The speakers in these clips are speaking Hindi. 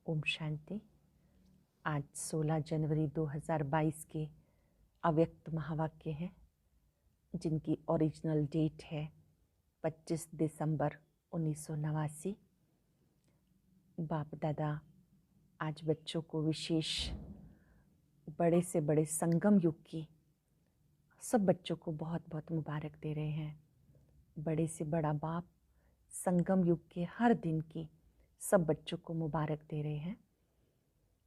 ओम शांति। आज 16 जनवरी 2022 के अव्यक्त महावाक्य हैं जिनकी ओरिजिनल डेट है 25 दिसंबर 1989। बाप दादा आज बच्चों को विशेष बड़े से बड़े संगम युग की सब बच्चों को बहुत बहुत मुबारक दे रहे हैं। बड़े से बड़ा बाप संगम युग के हर दिन की सब बच्चों को मुबारक दे रहे हैं।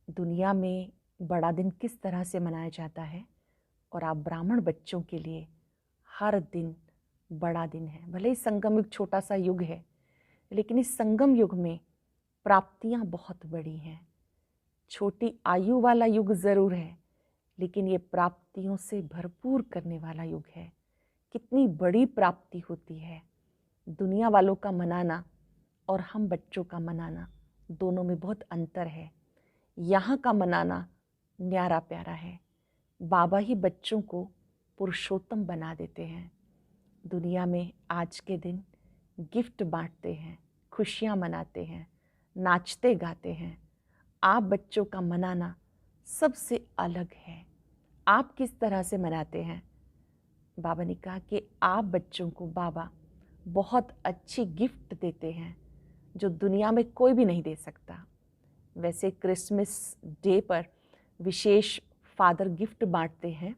दुनिया में बड़ा दिन किस तरह से मनाया जाता है और आप ब्राह्मण बच्चों के लिए हर दिन बड़ा दिन है। भले ही संगम युग छोटा सा युग है, लेकिन इस संगम युग में प्राप्तियां बहुत बड़ी हैं। छोटी आयु वाला युग ज़रूर है, लेकिन ये प्राप्तियों से भरपूर करने वाला युग है। कितनी बड़ी प्राप्ति होती है। दुनिया वालों का मनाना और हम बच्चों का मनाना दोनों में बहुत अंतर है। यहाँ का मनाना न्यारा प्यारा है। बाबा ही बच्चों को पुरुषोत्तम बना देते हैं। दुनिया में आज के दिन गिफ्ट बांटते हैं, खुशियाँ मनाते हैं, नाचते गाते हैं। आप बच्चों का मनाना सबसे अलग है। आप किस तरह से मनाते हैं? बाबा ने कहा कि आप बच्चों को बाबा बहुत अच्छी गिफ्ट देते हैं जो दुनिया में कोई भी नहीं दे सकता। वैसे क्रिसमस डे पर विशेष फादर गिफ्ट बांटते हैं,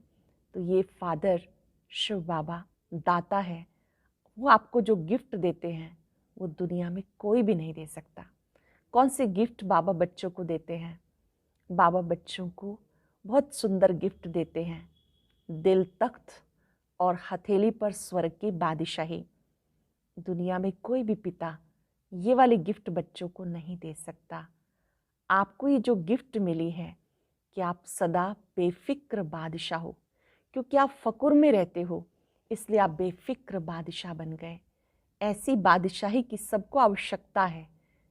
तो ये फादर शिव बाबा दाता है। वो आपको जो गिफ्ट देते हैं वो दुनिया में कोई भी नहीं दे सकता। कौन से गिफ्ट बाबा बच्चों को देते हैं? बाबा बच्चों को बहुत सुंदर गिफ्ट देते हैं। दिल तख्त और हथेली पर स्वर्ग की बादशाही। दुनिया में कोई भी पिता ये वाली गिफ्ट बच्चों को नहीं दे सकता। आपको ये जो गिफ्ट मिली है कि आप सदा बेफिक्र बादशाह हो, क्योंकि आप फकुर में रहते हो, इसलिए आप बेफिक्र बादशाह बन गए। ऐसी बादशाही की सबको आवश्यकता है,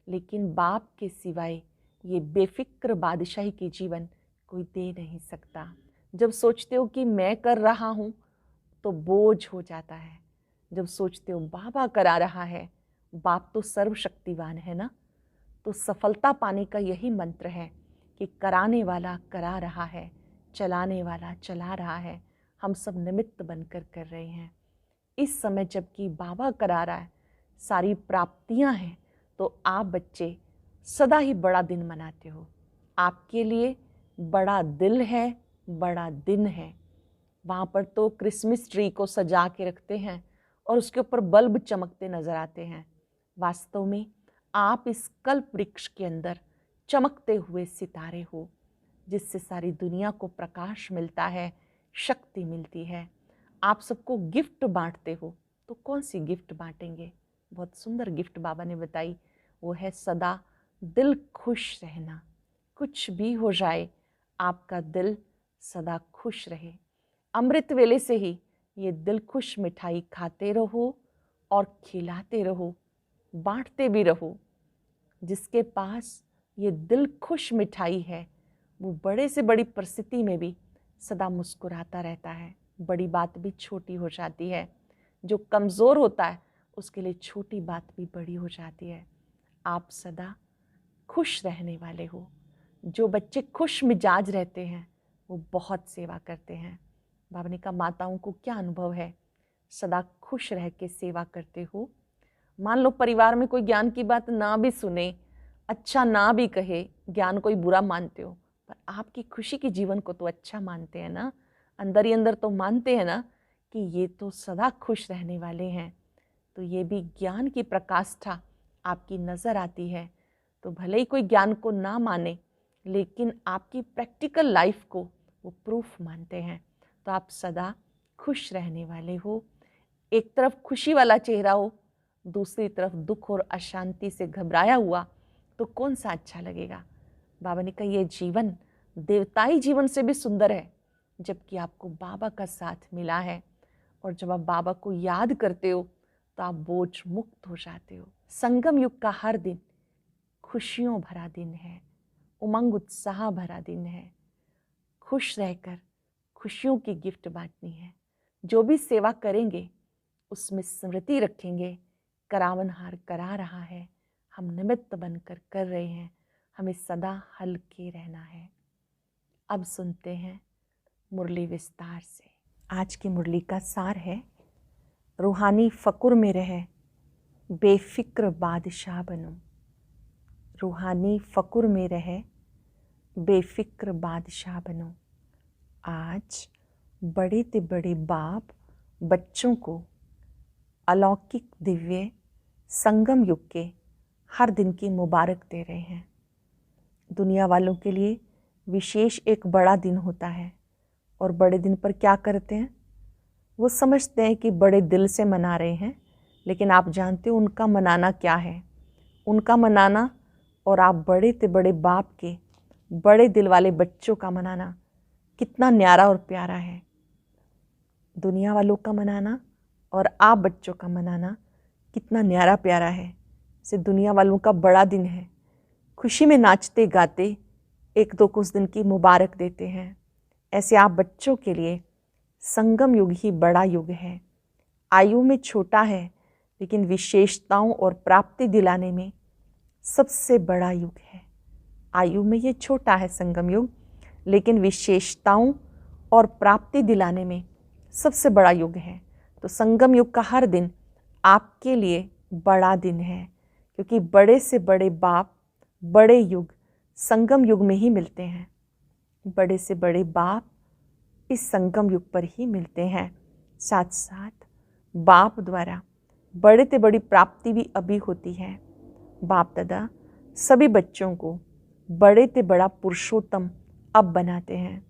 लेकिन बाप के सिवाय ये बेफिक्र बादशाही की जीवन कोई दे नहीं सकता। जब सोचते हो कि मैं कर रहा हूँ तो बोझ हो जाता है। जब सोचते हो बाबा करा रहा है, बाप तो सर्वशक्तिवान है ना, तो सफलता पाने का यही मंत्र है कि कराने वाला करा रहा है, चलाने वाला चला रहा है। हम सब निमित्त बनकर कर रहे हैं। इस समय जबकि बाबा करा रहा है, सारी प्राप्तियां हैं, तो आप बच्चे सदा ही बड़ा दिन मनाते हो। आपके लिए बड़ा दिल है, बड़ा दिन है। वहाँ पर तो क्रिसमस ट्री को सजा के रखते हैं और उसके ऊपर बल्ब चमकते नजर आते हैं। वास्तव में आप इस कल्प वृक्ष के अंदर चमकते हुए सितारे हो, जिससे सारी दुनिया को प्रकाश मिलता है, शक्ति मिलती है। आप सबको गिफ्ट बांटते हो, तो कौन सी गिफ्ट बांटेंगे? बहुत सुंदर गिफ्ट बाबा ने बताई, वो है सदा दिल खुश रहना। कुछ भी हो जाए, आपका दिल सदा खुश रहे। अमृत वेले से ही ये दिल खुश मिठाई खाते रहो और खिलाते रहो, बांटते भी रहो। जिसके पास ये दिल खुश मिठाई है, वो बड़े से बड़ी परिस्थिति में भी सदा मुस्कुराता रहता है। बड़ी बात भी छोटी हो जाती है। जो कमज़ोर होता है उसके लिए छोटी बात भी बड़ी हो जाती है। आप सदा खुश रहने वाले हो। जो बच्चे खुश मिजाज रहते हैं वो बहुत सेवा करते हैं। बाबा ने कहा माताओं को क्या अनुभव है? सदा खुश रह के सेवा करते हो। मान लो परिवार में कोई ज्ञान की बात ना भी सुने, अच्छा ना भी कहे, ज्ञान कोई बुरा मानते हो, पर आपकी खुशी के जीवन को तो अच्छा मानते हैं ना। अंदर ही अंदर तो मानते हैं ना कि ये तो सदा खुश रहने वाले हैं। तो ये भी ज्ञान की प्रकाष्ठा आपकी नज़र आती है। तो भले ही कोई ज्ञान को ना माने, लेकिन आपकी प्रैक्टिकल लाइफ को वो प्रूफ मानते हैं। तो आप सदा खुश रहने वाले हो। एक तरफ खुशी वाला चेहरा हो, दूसरी तरफ दुख और अशांति से घबराया हुआ, तो कौन सा अच्छा लगेगा? बाबा ने कहा ये जीवन देवताई जीवन से भी सुंदर है, जबकि आपको बाबा का साथ मिला है। और जब आप बाबा को याद करते हो तो आप बोझ मुक्त हो जाते हो। संगम युग का हर दिन खुशियों भरा दिन है, उमंग उत्साह भरा दिन है। खुश रहकर खुशियों की गिफ्ट बांटनी है। जो भी सेवा करेंगे उसमें स्मृति रखेंगे, करावनहार करा रहा है, हम निमित्त बनकर कर रहे हैं। हमें सदा हल्के रहना है। अब सुनते हैं मुरली विस्तार से। आज की मुरली का सार है, रूहानी फ़कुर में रहे बेफिक्र बादशाह बनो। रूहानी फ़कुर में रहे बेफिक्र बादशाह बनो। आज बड़े ते बड़े बाप बच्चों को अलौकिक दिव्य संगम युग के हर दिन की मुबारक दे रहे हैं। दुनिया वालों के लिए विशेष एक बड़ा दिन होता है और बड़े दिन पर क्या करते हैं? वो समझते हैं कि बड़े दिल से मना रहे हैं, लेकिन आप जानते हो उनका मनाना क्या है? उनका मनाना और आप बड़े ते बड़े बाप के बड़े दिल वाले बच्चों का मनाना कितना न्यारा और प्यारा है। दुनिया वालों का मनाना और आप बच्चों का मनाना कितना न्यारा प्यारा है। इसे दुनिया वालों का बड़ा दिन है, खुशी में नाचते गाते एक दो कुछ दिन की मुबारक देते हैं। ऐसे आप बच्चों के लिए संगम युग ही बड़ा युग है। आयु में छोटा है, लेकिन विशेषताओं और प्राप्ति दिलाने में सबसे बड़ा युग है। आयु में ये छोटा है संगम युग, लेकिन विशेषताओं और प्राप्ति दिलाने में सबसे बड़ा युग है। तो संगम युग का हर दिन आपके लिए बड़ा दिन है, क्योंकि बड़े से बड़े बाप बड़े युग संगम युग में ही मिलते हैं। बड़े से बड़े बाप इस संगम युग पर ही मिलते हैं। साथ साथ बाप द्वारा बड़े से बड़ी प्राप्ति भी अभी होती है। बाप दादा सभी बच्चों को बड़े से बड़ा पुरुषोत्तम अब बनाते हैं।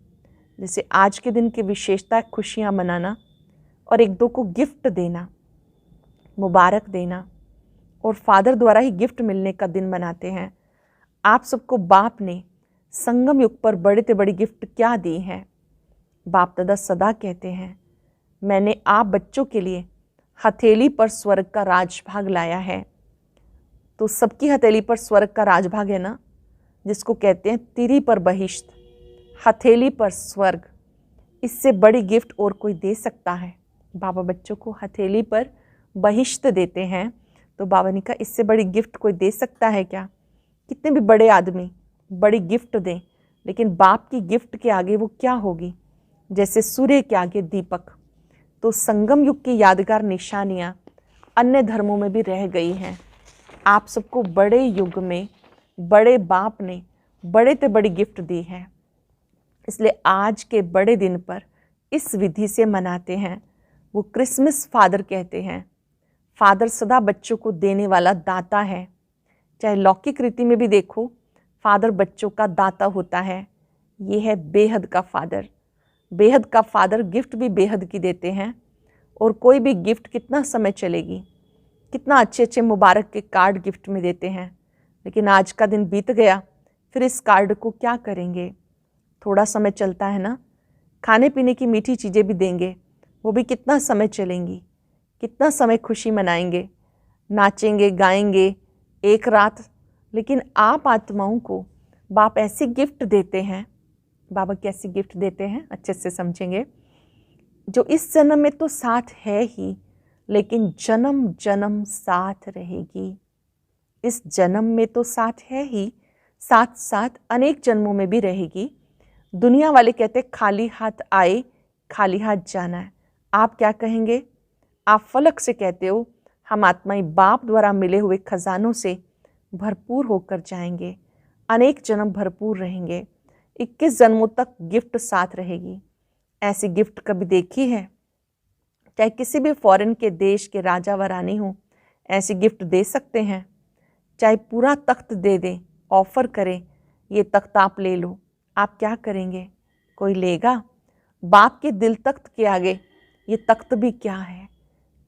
जैसे आज के दिन की विशेषता खुशियाँ मनाना और एक दो को गिफ्ट देना, मुबारक देना, और फादर द्वारा ही गिफ्ट मिलने का दिन मनाते हैं। आप सबको बाप ने संगम युग पर बड़े से बड़ी गिफ्ट क्या दी है? बाप दादा सदा कहते हैं, मैंने आप बच्चों के लिए हथेली पर स्वर्ग का राजभाग लाया है। तो सबकी हथेली पर स्वर्ग का राजभाग है ना, जिसको कहते हैं तिरी पर बहिश्त, हथेली पर स्वर्ग। इससे बड़ी गिफ्ट और कोई दे सकता है? बाबा बच्चों को हथेली पर बहिश्त देते हैं, तो बाबा ने कहा इससे बड़ी गिफ्ट कोई दे सकता है क्या? कितने भी बड़े आदमी बड़ी गिफ्ट दें, लेकिन बाप की गिफ्ट के आगे वो क्या होगी? जैसे सूर्य के आगे दीपक। तो संगम युग की यादगार निशानियाँ अन्य धर्मों में भी रह गई हैं। आप सबको बड़े युग में बड़े बाप ने बड़े से बड़ी गिफ्ट दी है, इसलिए आज के बड़े दिन पर इस विधि से मनाते हैं। वो क्रिसमस फादर कहते हैं। फादर सदा बच्चों को देने वाला दाता है। चाहे लौकिक रीति में भी देखो, फादर बच्चों का दाता होता है। ये है बेहद का फादर। बेहद का फादर गिफ्ट भी बेहद की देते हैं, और कोई भी गिफ्ट कितना समय चलेगी। कितना अच्छे अच्छे मुबारक के कार्ड गिफ्ट में देते हैं, लेकिन आज का दिन बीत गया, फिर इस कार्ड को क्या करेंगे? थोड़ा समय चलता है ना। खाने पीने की मीठी चीज़ें भी देंगे, वो भी कितना समय चलेंगी। कितना समय खुशी मनाएंगे, नाचेंगे गाएंगे एक रात। लेकिन आप आत्माओं को बाप ऐसी गिफ्ट देते हैं। बाबा कैसी गिफ्ट देते हैं अच्छे से समझेंगे। जो इस जन्म में तो साथ है ही, लेकिन जन्म जन्म साथ रहेगी। इस जन्म में तो साथ है ही, साथ साथ अनेक जन्मों में भी रहेगी। दुनिया वाले कहते खाली हाथ आए खाली हाथ जाना है। आप क्या कहेंगे? आप फलक से कहते हो हम आत्माएं बाप द्वारा मिले हुए खजानों से भरपूर होकर जाएंगे, अनेक जन्म भरपूर रहेंगे, 21 जन्मों तक गिफ्ट साथ रहेगी। ऐसी गिफ्ट कभी देखी है? चाहे किसी भी फॉरेन के देश के राजा व रानी हो, ऐसी गिफ्ट दे सकते हैं। चाहे पूरा तख्त दे दें, ऑफर करें, ये तख्त आप ले लो, आप क्या करेंगे? कोई लेगा? बाप के दिल तख्त के आगे ये तख्त भी क्या है?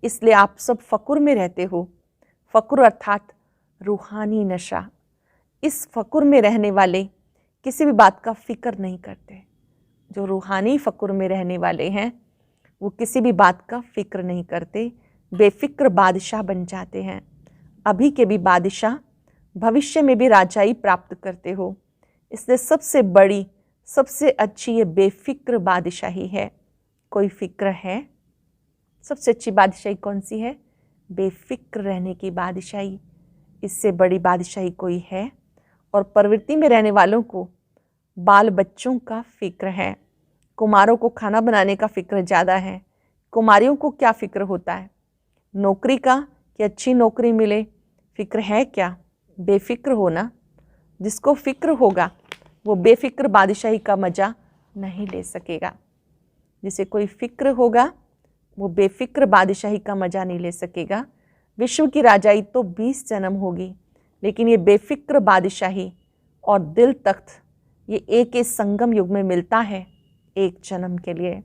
इसलिए आप सब फ़कुर में रहते हो। फ़कुर अर्थात रूहानी नशा। इस फ़कुर में रहने वाले किसी भी बात का फ़िक्र नहीं करते। जो रूहानी फ़कुर में रहने वाले हैं, वो किसी भी बात का फ़िक्र नहीं करते, बेफ़िक्र बादशाह बन जाते हैं। अभी के भी बादशाह, भविष्य में भी राजाई प्राप्त करते हो। इसलिए सबसे बड़ी, सबसे अच्छी ये बेफ़िक्र बादशाही है। कोई फ़िक्र है? सबसे अच्छी बादशाही कौन सी है? बेफ़िक्र रहने की बादशाही। इससे बड़ी बादशाही कोई है? और प्रवृत्ति में रहने वालों को बाल बच्चों का फिक्र है। कुमारों को खाना बनाने का फिक्र ज़्यादा है। कुमारियों को क्या फिक्र होता है? नौकरी का, कि अच्छी नौकरी मिले। फिक्र है क्या? बेफिक्र होना। जिसको फिक्र होगा वो बेफिक्र बादशाही का मज़ा नहीं ले सकेगा। जिसे कोई फिक्र होगा वो बेफिक्र बादशाही का मज़ा नहीं ले सकेगा। विश्व की राजाई तो 20 जन्म होगी, लेकिन ये बेफिक्र बादशाही और दिल तख्त ये एक ही संगम युग में मिलता है, एक जन्म के लिए।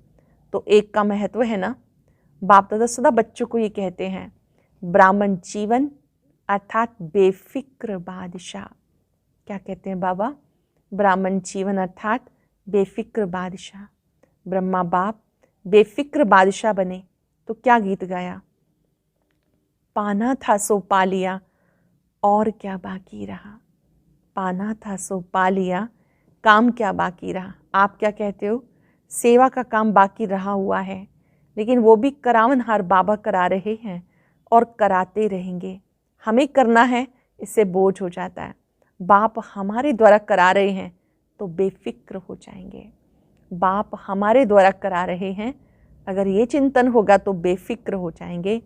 तो एक का महत्व है ना। बाप दादा सदा बच्चों को ये कहते हैं, ब्राह्मण जीवन अर्थात बेफिक्र बादशाह। क्या कहते हैं बाबा? ब्राह्मण जीवन अर्थात बेफिक्र बादशाह। ब्रह्मा बाप बेफिक्र बादशाह बने तो क्या गीत गाया? पाना था सो पा लिया और क्या बाकी रहा। पाना था सो पा लिया, काम क्या बाकी रहा। आप क्या कहते हो? सेवा का काम बाकी रहा हुआ है, लेकिन वो भी करावनहार बाबा करा रहे हैं और कराते रहेंगे। हमें करना है, इससे बोझ हो जाता है। बाप हमारे द्वारा करा रहे हैं तो बेफिक्र हो जाएंगे। बाप हमारे द्वारा करा रहे हैं, अगर ये चिंतन होगा तो बेफिक्र हो जाएंगे।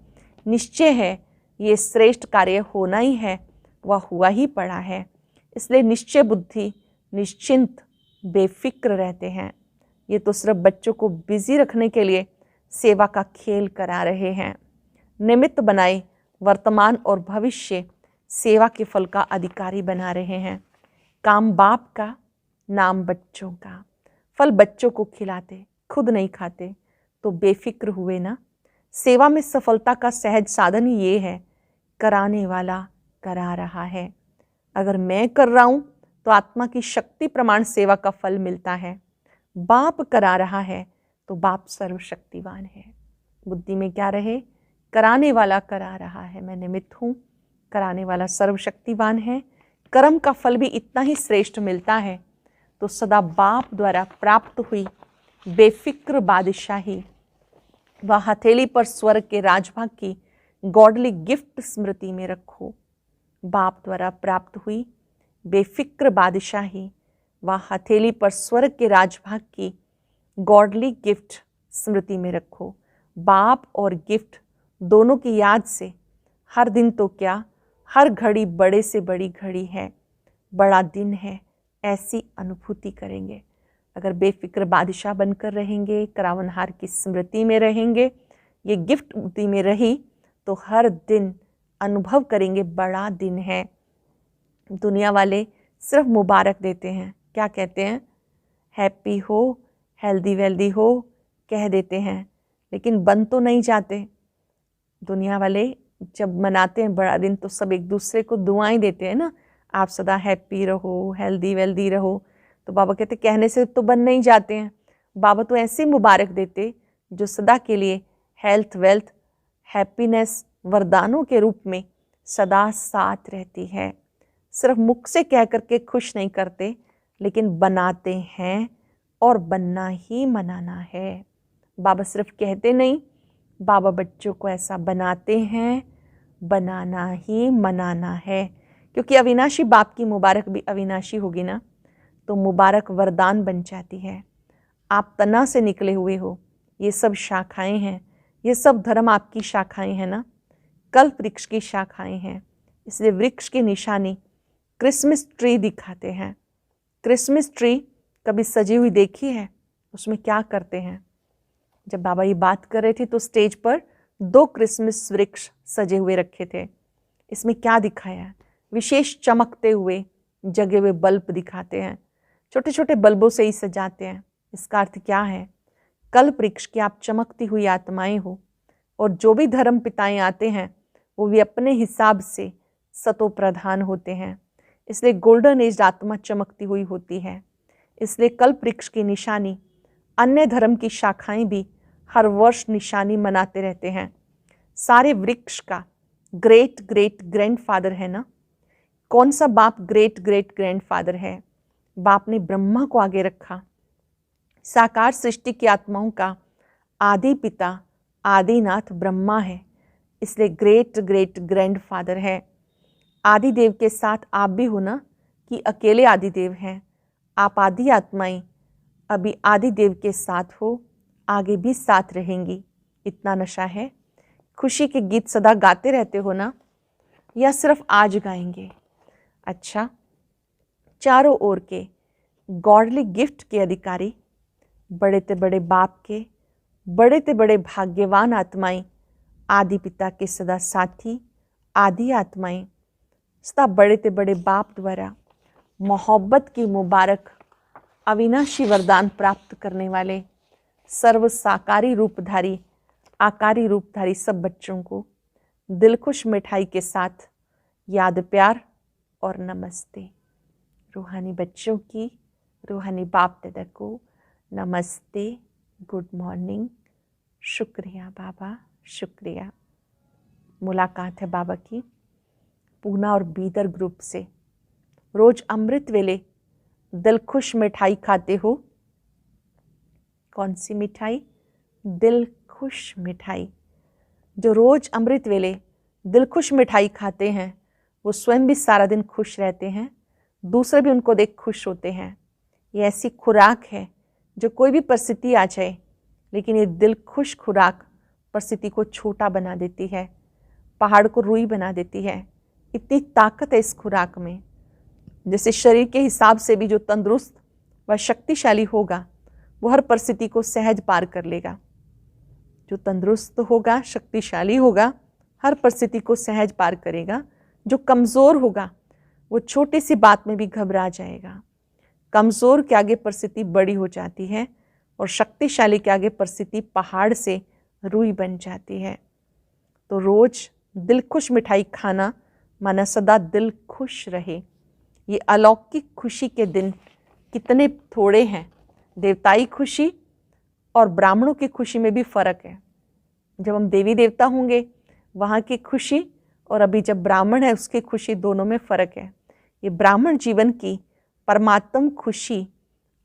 निश्चय है ये श्रेष्ठ कार्य होना ही है, वह हुआ ही पड़ा है। इसलिए निश्चय बुद्धि निश्चिंत बेफिक्र रहते हैं। ये तो सिर्फ बच्चों को बिजी रखने के लिए सेवा का खेल करा रहे हैं। निमित्त बनाए वर्तमान और भविष्य सेवा के फल का अधिकारी बना रहे हैं। काम बाप का, नाम बच्चों का। फल बच्चों को खिलाते, खुद नहीं खाते तो बेफिक्र हुए ना। सेवा में सफलता का सहज साधन ही ये है, कराने वाला करा रहा है। अगर मैं कर रहा हूँ तो आत्मा की शक्ति प्रमाण सेवा का फल मिलता है। बाप करा रहा है तो बाप सर्वशक्तिवान है। बुद्धि में क्या रहे? कराने वाला करा रहा है, मैं निमित्त हूँ। कराने वाला सर्वशक्तिवान है। कर्म का फल भी इतना ही श्रेष्ठ मिलता है। तो सदा बाप द्वारा प्राप्त हुई बेफिक्र बादशाही व हथेली पर स्वर्ग के राजभाग की गॉडली गिफ्ट स्मृति में रखो। बाप द्वारा प्राप्त हुई बेफिक्र बादशाही व हथेली पर स्वर्ग के राजभाग की गॉडली गिफ्ट स्मृति में रखो। बाप और गिफ्ट दोनों की याद से हर दिन तो क्या, हर घड़ी बड़े से बड़ी घड़ी है, बड़ा दिन है, ऐसी अनुभूति करेंगे। अगर बेफिक्र बादशाह बनकर रहेंगे, करावनहार की स्मृति में रहेंगे, ये गिफ्ट बुद्धि में रही तो हर दिन अनुभव करेंगे बड़ा दिन है। दुनिया वाले सिर्फ मुबारक देते हैं। क्या कहते हैं? हैप्पी हो, हेल्दी वेल्दी हो कह देते हैं, लेकिन बन तो नहीं जाते। दुनिया वाले जब मनाते हैं बड़ा दिन तो सब एक दूसरे को दुआएं देते हैं ना, आप सदा हैप्पी रहो, हेल्दी वेल्दी रहो। तो बाबा कहते कहने से तो बन नहीं जाते हैं। बाबा तो ऐसे मुबारक देते जो सदा के लिए हेल्थ, वेल्थ, हैप्पीनेस वरदानों के रूप में सदा साथ रहती है। सिर्फ मुख से कह करके खुश नहीं करते, लेकिन बनाते हैं और बनना ही मनाना है। बाबा सिर्फ कहते नहीं, बाबा बच्चों को ऐसा बनाते हैं, बनाना ही मनाना है। क्योंकि अविनाशी बाप की मुबारक भी अविनाशी होगी ना, तो मुबारक वरदान बन जाती है। आप तना से निकले हुए हो, ये सब शाखाएं हैं, ये सब धर्म आपकी शाखाएं हैं ना, कल्प वृक्ष की शाखाएं हैं। इसलिए वृक्ष की निशानी क्रिसमस ट्री दिखाते हैं। क्रिसमस ट्री कभी सजी हुई देखी है? उसमें क्या करते हैं? जब बाबा ये बात कर रहे थे तो स्टेज पर 2 क्रिसमस वृक्ष सजे हुए रखे थे। इसमें क्या दिखाया? विशेष चमकते हुए जगे हुए बल्ब दिखाते हैं। छोटे छोटे बल्बों से ही सजाते हैं। इसका अर्थ क्या है? कल्प वृक्ष की आप चमकती हुई आत्माएं हो, और जो भी धर्म पिताएं आते हैं वो भी अपने हिसाब से सतो प्रधान होते हैं। इसलिए गोल्डन एज आत्मा चमकती हुई होती है। इसलिए कल्प वृक्ष की निशानी अन्य धर्म की शाखाएं भी हर वर्ष निशानी मनाते रहते हैं। सारे वृक्ष का ग्रेट ग्रेट ग्रैंडफादर है ना। कौन सा बाप ग्रेट ग्रेट ग्रैंडफादर है? बाप ने ब्रह्मा को आगे रखा। साकार सृष्टि की आत्माओं का आदि पिता आदिनाथ ब्रह्मा है, इसलिए ग्रेट ग्रेट ग्रैंडफादर है। आदि देव के साथ आप भी हो ना, कि अकेले आदिदेव हैं। आप आदि आत्माएं अभी आदिदेव के साथ हो, आगे भी साथ रहेंगी। इतना नशा है। खुशी के गीत सदा गाते रहते हो ना, या सिर्फ आज गाएंगे? अच्छा, चारों ओर के गॉडली गिफ्ट के अधिकारी, बड़े ते बड़े बाप के बड़े ते बड़े भाग्यवान आत्माएं, आदि पिता के सदा साथी आदि आत्माएं, सदा बड़े ते बड़े बाप द्वारा मोहब्बत की मुबारक अविनाशी वरदान प्राप्त करने वाले सर्व साकारी रूपधारी आकारी रूपधारी सब बच्चों को दिलखुश मिठाई के साथ याद, प्यार और नमस्ते। रूहानी बच्चों की रूहानी बाप दादा को नमस्ते, गुड मॉर्निंग, शुक्रिया बाबा, शुक्रिया। मुलाकात है बाबा की पूना और बीदर ग्रुप से। रोज अमृत वेले दिलखुश मिठाई खाते हो। कौन सी मिठाई? दिलखुश मिठाई। जो रोज अमृत वेले दिलखुश मिठाई खाते हैं वो स्वयं भी सारा दिन खुश रहते हैं, दूसरे भी उनको देख खुश होते हैं। ये ऐसी खुराक है जो कोई भी परिस्थिति आ जाए, लेकिन ये दिलखुश खुराक परिस्थिति को छोटा बना देती है, पहाड़ को रुई बना देती है। इतनी ताकत है इस खुराक में। जैसे शरीर के हिसाब से भी जो तंदुरुस्त व शक्तिशाली होगा वो हर परिस्थिति को सहज पार कर लेगा। जो तंदुरुस्त होगा, शक्तिशाली होगा, हर परिस्थिति को सहज पार करेगा। जो कमज़ोर होगा वो छोटी सी बात में भी घबरा जाएगा। कमज़ोर के आगे परिस्थिति बड़ी हो जाती है और शक्तिशाली के आगे परिस्थिति पहाड़ से रुई बन जाती है। तो रोज दिलखुश मिठाई खाना माना सदा दिल खुश रहे। ये अलौकिक खुशी के दिन कितने थोड़े हैं। देवताई खुशी और ब्राह्मणों की खुशी में भी फ़र्क है। जब हम देवी देवता होंगे वहाँ की खुशी और अभी जब ब्राह्मण है उसकी खुशी, दोनों में फ़र्क है। ये ब्राह्मण जीवन की परमात्म खुशी,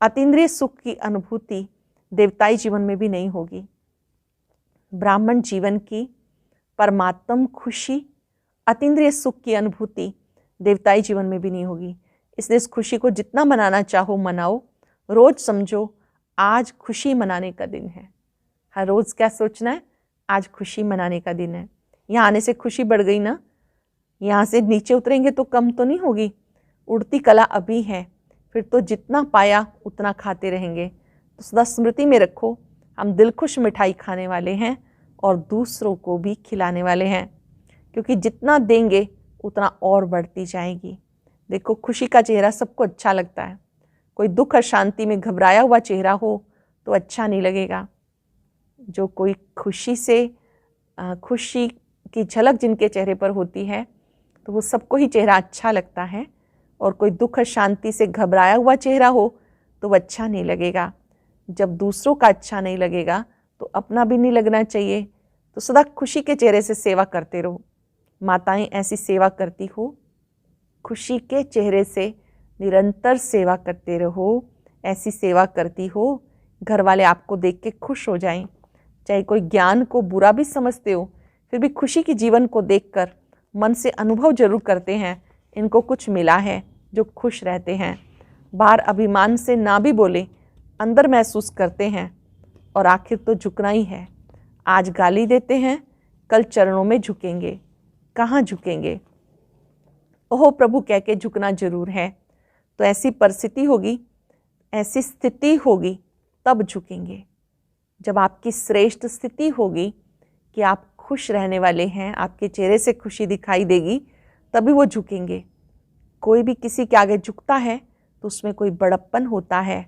अतीन्द्रिय सुख की अनुभूति देवताई जीवन में भी नहीं होगी। ब्राह्मण जीवन की परमात्म खुशी, अतीन्द्रिय सुख की अनुभूति देवताई जीवन में भी नहीं होगी। इसलिए इस खुशी को जितना मनाना चाहो मनाओ। रोज समझो आज खुशी मनाने का दिन है। हर रोज क्या सोचना है? आज खुशी मनाने का दिन है। यहाँ आने से खुशी बढ़ गई ना, यहाँ से नीचे उतरेंगे तो कम तो नहीं होगी। उड़ती कला अभी है, फिर तो जितना पाया उतना खाते रहेंगे। तो सदा स्मृति में रखो, हम दिलखुश मिठाई खाने वाले हैं और दूसरों को भी खिलाने वाले हैं, क्योंकि जितना देंगे उतना और बढ़ती जाएगी। देखो, खुशी का चेहरा सबको अच्छा लगता है। कोई दुख और शांति में घबराया हुआ चेहरा हो तो अच्छा नहीं लगेगा। जो कोई खुशी की झलक जिनके चेहरे पर होती है तो वो सबको ही चेहरा अच्छा लगता है। और कोई दुख और शांति से घबराया हुआ चेहरा हो तो वो अच्छा नहीं लगेगा। जब दूसरों का अच्छा नहीं लगेगा तो अपना भी नहीं लगना चाहिए। तो सदा खुशी के चेहरे से सेवा करते रहो। माताएं ऐसी सेवा करती हो, खुशी के चेहरे से निरंतर सेवा करते रहो। ऐसी सेवा करती हो घर वाले आपको देख के खुश हो जाएं। चाहे कोई ज्ञान को बुरा भी समझते हो, फिर भी खुशी के जीवन को देखकर मन से अनुभव जरूर करते हैं, इनको कुछ मिला है, जो खुश रहते हैं। बाहर अभिमान से ना भी बोले, अंदर महसूस करते हैं और आखिर तो झुकना ही है। आज गाली देते हैं, कल चरणों में झुकेंगे। कहाँ झुकेंगे? ओहो प्रभु कह के झुकना जरूर है। तो ऐसी परिस्थिति होगी, ऐसी स्थिति होगी, तब झुकेंगे। जब आपकी श्रेष्ठ स्थिति होगी कि आप खुश रहने वाले हैं, आपके चेहरे से खुशी दिखाई देगी, तभी वो झुकेंगे। कोई भी किसी के आगे झुकता है तो उसमें कोई बड़प्पन होता है,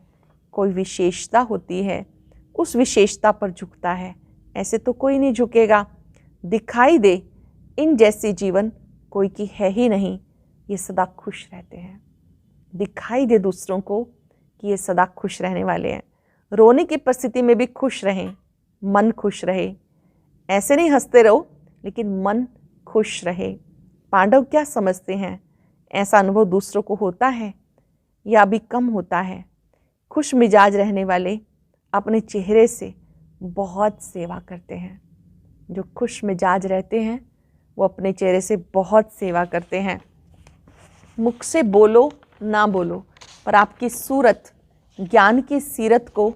कोई विशेषता होती है, उस विशेषता पर झुकता है। ऐसे तो कोई नहीं झुकेगा। दिखाई दे इन जैसी जीवन कोई की है ही नहीं, ये सदा खुश रहते हैं। दिखाई दे दूसरों को कि ये सदा खुश रहने वाले हैं। रोने की परिस्थिति में भी खुश रहें, मन खुश रहे। ऐसे नहीं हंसते रहो, लेकिन मन खुश रहे। पांडव क्या समझते हैं? ऐसा अनुभव दूसरों को होता है या अभी कम होता है? खुश मिजाज रहने वाले अपने चेहरे से बहुत सेवा करते हैं। जो खुश मिजाज रहते हैं वो अपने चेहरे से बहुत सेवा करते हैं। मुख से बोलो ना बोलो, पर आपकी सूरत ज्ञान की सीरत को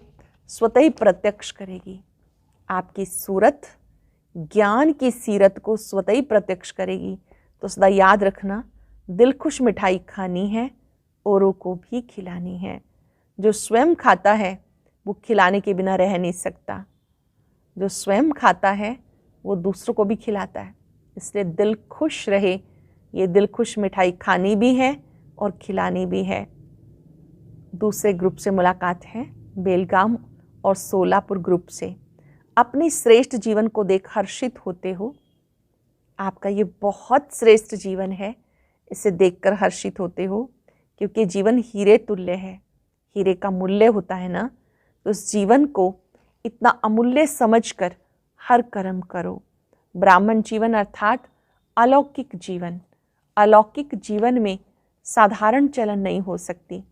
स्वतः ही प्रत्यक्ष करेगी। आपकी सूरत ज्ञान की सीरत को स्वतः ही प्रत्यक्ष करेगी। तो सदा याद रखना, दिल खुश मिठाई खानी है, औरों को भी खिलानी है। जो स्वयं खाता है वो खिलाने के बिना रह नहीं सकता। जो स्वयं खाता है वो दूसरों को भी खिलाता है। इसलिए दिल खुश रहे, ये दिल खुश मिठाई खानी भी है और खिलानी भी है। दूसरे ग्रुप से मुलाकात है, बेलगाम और सोलापुर ग्रुप से। अपनी श्रेष्ठ जीवन को देख हर्षित होते हो। आपका ये बहुत श्रेष्ठ जीवन है, इसे देखकर हर्षित होते हो, क्योंकि जीवन हीरे तुल्य है। हीरे का मूल्य होता है ना, तो उस जीवन को इतना अमूल्य समझकर हर कर्म करो। ब्राह्मण जीवन अर्थात अलौकिक जीवन। अलौकिक जीवन में साधारण चलन नहीं हो सकती।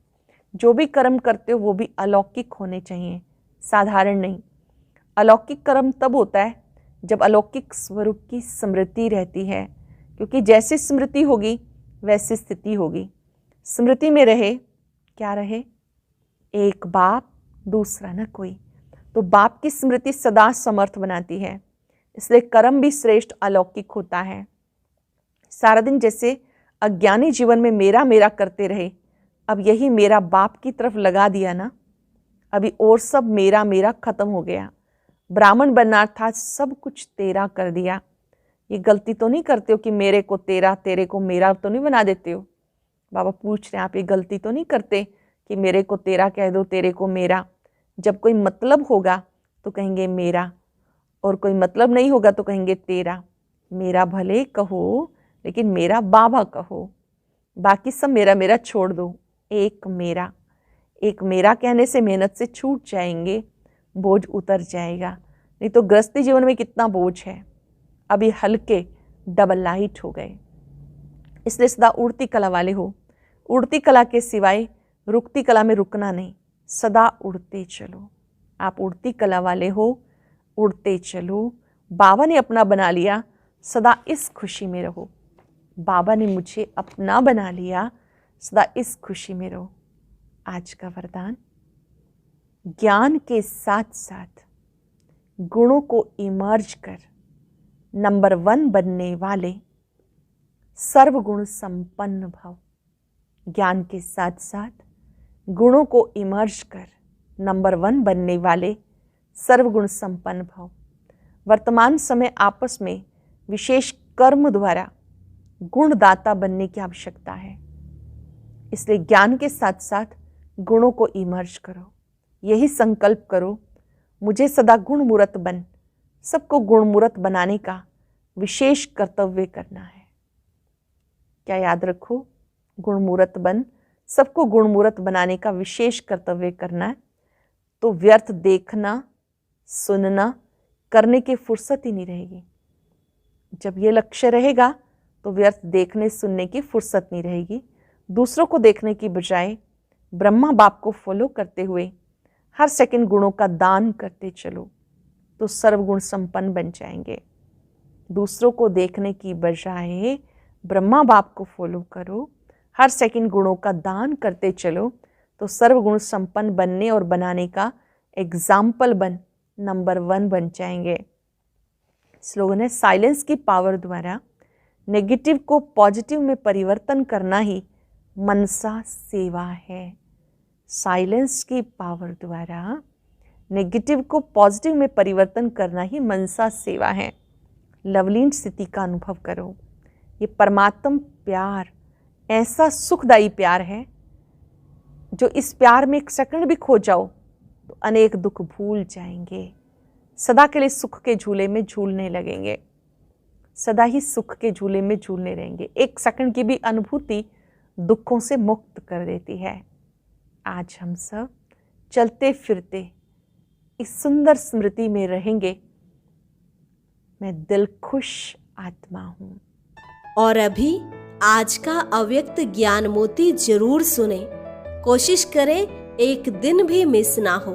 जो भी कर्म करते हो वो भी अलौकिक होने चाहिए, साधारण नहीं। अलौकिक कर्म तब होता है जब अलौकिक स्वरूप की स्मृति रहती है, क्योंकि जैसी स्मृति होगी वैसी स्थिति होगी। स्मृति में रहे, क्या रहे? एक बाप, दूसरा न कोई। तो बाप की स्मृति सदा समर्थ बनाती है, इसलिए कर्म भी श्रेष्ठ अलौकिक होता है। सारा दिन जैसे अज्ञानी जीवन में मेरा मेरा करते रहे, अब यही मेरा बाप की तरफ लगा दिया ना, अभी और सब मेरा मेरा खत्म हो गया। ब्राह्मण बनना अर्थात सब कुछ तेरा कर दिया। ये गलती तो नहीं करते हो कि मेरे को तेरा, तेरे को मेरा तो नहीं बना देते हो? बाबा पूछ रहे हैं, आप ये गलती तो नहीं करते कि मेरे को तेरा कह दो, तेरे को मेरा? जब कोई मतलब होगा तो कहेंगे मेरा, और कोई मतलब नहीं होगा तो कहेंगे तेरा। मेरा भले कहो, लेकिन मेरा बाबा कहो। बाकी सब मेरा मेरा छोड़ दो, एक मेरा। एक मेरा कहने से मेहनत से छूट जाएंगे, बोझ उतर जाएगा। नहीं तो गृहस्थी जीवन में कितना बोझ है, अभी हल्के डबल लाइट हो गए। इसलिए सदा उड़ती कला वाले हो। उड़ती कला के सिवाय रुकती कला में रुकना नहीं, सदा उड़ते चलो। आप उड़ती कला वाले हो, उड़ते चलो। बाबा ने अपना बना लिया, सदा इस खुशी में रहो। बाबा ने मुझे अपना बना लिया, सदा इस खुशी में रहो। आज का वरदान, ज्ञान के साथ साथ गुणों को इमर्ज कर नंबर 1 बनने वाले सर्वगुण संपन्न भव। ज्ञान के साथ साथ गुणों को इमर्ज कर नंबर 1 बनने वाले सर्वगुण संपन्न भव। वर्तमान समय आपस में विशेष कर्म द्वारा गुणदाता बनने की आवश्यकता है। इसलिए ज्ञान के साथ साथ गुणों को इमर्ज करो। यही संकल्प करो, मुझे सदा गुणमूर्त बन, सबको गुणमूर्त बनाने का विशेष कर्तव्य करना है। क्या याद रखो? गुणमूर्त बन, सबको गुणमूर्त बनाने का विशेष कर्तव्य करना है। तो व्यर्थ देखना, सुनना, करने की फुर्सत ही नहीं रहेगी। जब ये लक्ष्य रहेगा तो व्यर्थ देखने सुनने की फुर्सत नहीं रहेगी। दूसरों को देखने की बजाय ब्रह्मा बाप को फॉलो करते हुए हर सेकंड गुणों का दान करते चलो, तो सर्वगुण संपन्न बन जाएंगे। दूसरों को देखने की बजाय ब्रह्मा बाप को फॉलो करो, हर सेकंड गुणों का दान करते चलो, तो सर्वगुण संपन्न बनने और बनाने का एग्जाम्पल बन नंबर 1 बन जाएंगे। स्लोगन है, साइलेंस की पावर द्वारा नेगेटिव को पॉजिटिव में परिवर्तन करना ही मनसा सेवा है। साइलेंस की पावर द्वारा नेगेटिव को पॉजिटिव में परिवर्तन करना ही मनसा सेवा है। लवलीन स्थिति का अनुभव करो। ये परमात्म प्यार ऐसा सुखदायी प्यार है, जो इस प्यार में एक सेकंड भी खो जाओ तो अनेक दुख भूल जाएंगे। सदा के लिए सुख के झूले में झूलने लगेंगे, सदा ही सुख के झूले में झूलने रहेंगे। एक सेकंड की भी अनुभूति दुखों से मुक्त कर देती है। आज हम सब चलते फिरते इस सुंदर स्मृति में रहेंगे, मैं दिल खुश आत्मा हूं। और अभी आज का अव्यक्त ज्ञान मोती जरूर सुने। कोशिश करें एक दिन भी मिस ना हो।